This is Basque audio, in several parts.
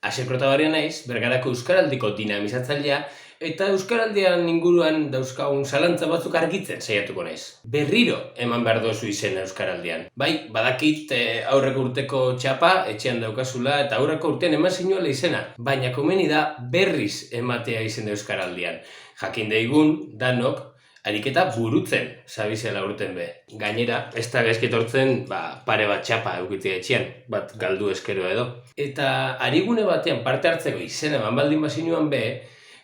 Aser Protabarria naiz, Bergarako Euskaraldiko dinamizatzailea, eta Euskaraldian inguruan dauzkagun zalantza batzuk argitzen saiatuko naiz. Berriro eman behar dozu izena Euskaraldian. Bai, badakit aurreko urteko txapa etxean daukazula eta aurreko urtean eman zinuela izena, baina komeni da berriz ematea izena Euskaraldian. Jakin daigun, danok, ariketa burutzen zabizela urten be. Gainera, ez da gaizkitortzen pare bat txapa eukitzea etxean, bat galdu eskero edo. Eta arigune batean parte hartzeko izena eman baldin bazinuan be,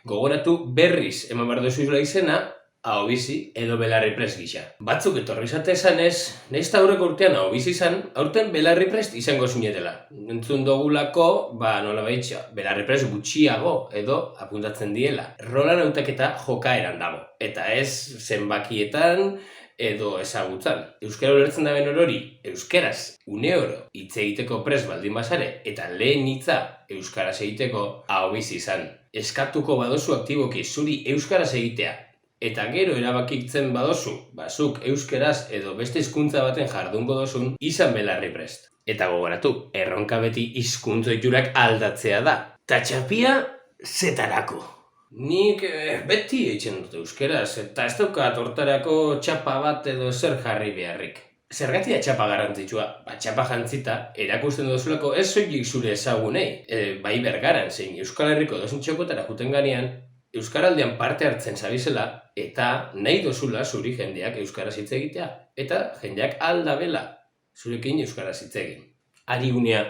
gogoratu berriz eman behar duzula izena, ahobizi edo belarri prest gisa. Batzuk etorri izate esanez, nahiz eta aurreko urtean ahobizi izan, aurten belarri prest izango zinetela. Entzun dogulako, nola baitxa, belarri prest gutxiago edo apuntatzen diela. Rolan hautaketa jokaeran dago, eta ez zenbakietan edo ezagutzan. Euskara ulertzen da benor hori, euskeraz uneoro hitz egiteko prest baldin bazare, eta lehen hitza euskaraz egiteko ahobizi izan. Eskatuko badozu aktiboki zuri euskaraz egitea, eta gero erabakitzen badozu, zuk euskeraz edo beste hizkuntza baten jardungo dozun, izan belarri prest. Eta gogoratu, erronka beti hizkuntza ohiturak aldatzea da. Ta txapia, zetarako. Nik beti eitzen dut euskeraz, eta ez daukat hortarako txapa bat edo zer jarri beharrik. Zergatia txapa garrantzitsua? Txapa jantzita, erakusten duzulako ez soilik zure ezagunei, bai Bergaran zein Euskal Herriko edozein txokotara juten ganean, Euskaraldian parte hartzen zabizela eta nahi dozula zuri jendeak euskaraz hitz egitea. Eta jendeak aldabela zurekin euskaraz hitz egin. Arigunea,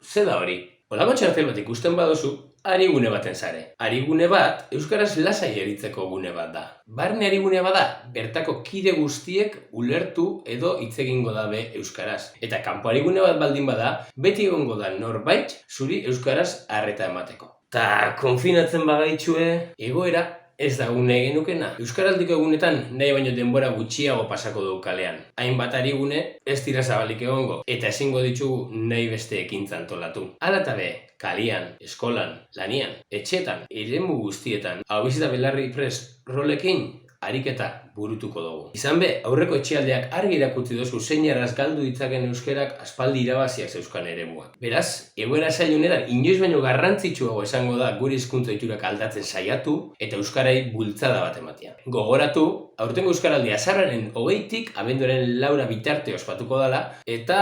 ze da hori? Olako txartel bat ikusten badozu, arigune baten zare. Arigune bat, euskaraz lasai eritzeko gune bat da. Barne arigunea bada, bertako kide guztiek ulertu edo hitz egingo dabe euskaraz. Eta kanpo arigune bat baldin bada, beti egongo da norbait zuri euskaraz arreta emateko. Ta konfinatzen bagaitxue, egoera ez da gune genukena. Euskaraldiko egunetan nahi baino denbora gutxiago pasako dugu kalean. Hainbat arigune ez dira zabalik egongo, eta ezingo ditugu nahi beste ekintza antolatu. Hala eta be, kalian, eskolan, lanian, etxetan, eremu guztietan, ahobizita belarri prest rolekin, ariketa burutuko dugu. Izan be, aurreko etxealdeak argi erakutsi dozu zein erraz galdu ditzaken euskerak aspaldi irabaziak zeuzkan eremuak. Beraz, egoera zail honetan inoiz baino garrantzitsuago esango da gure hizkuntza ohiturak aldatzen saiatu eta euskarai bultzada bat ematea. Gogoratu, aurtengo euskaraldia azaroaren 20tik abenduaren 4 bitarte ospatuko dela eta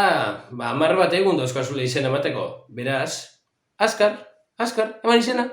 10 bat egun dauzkazula izena emateko. Beraz, azkar, eman izena!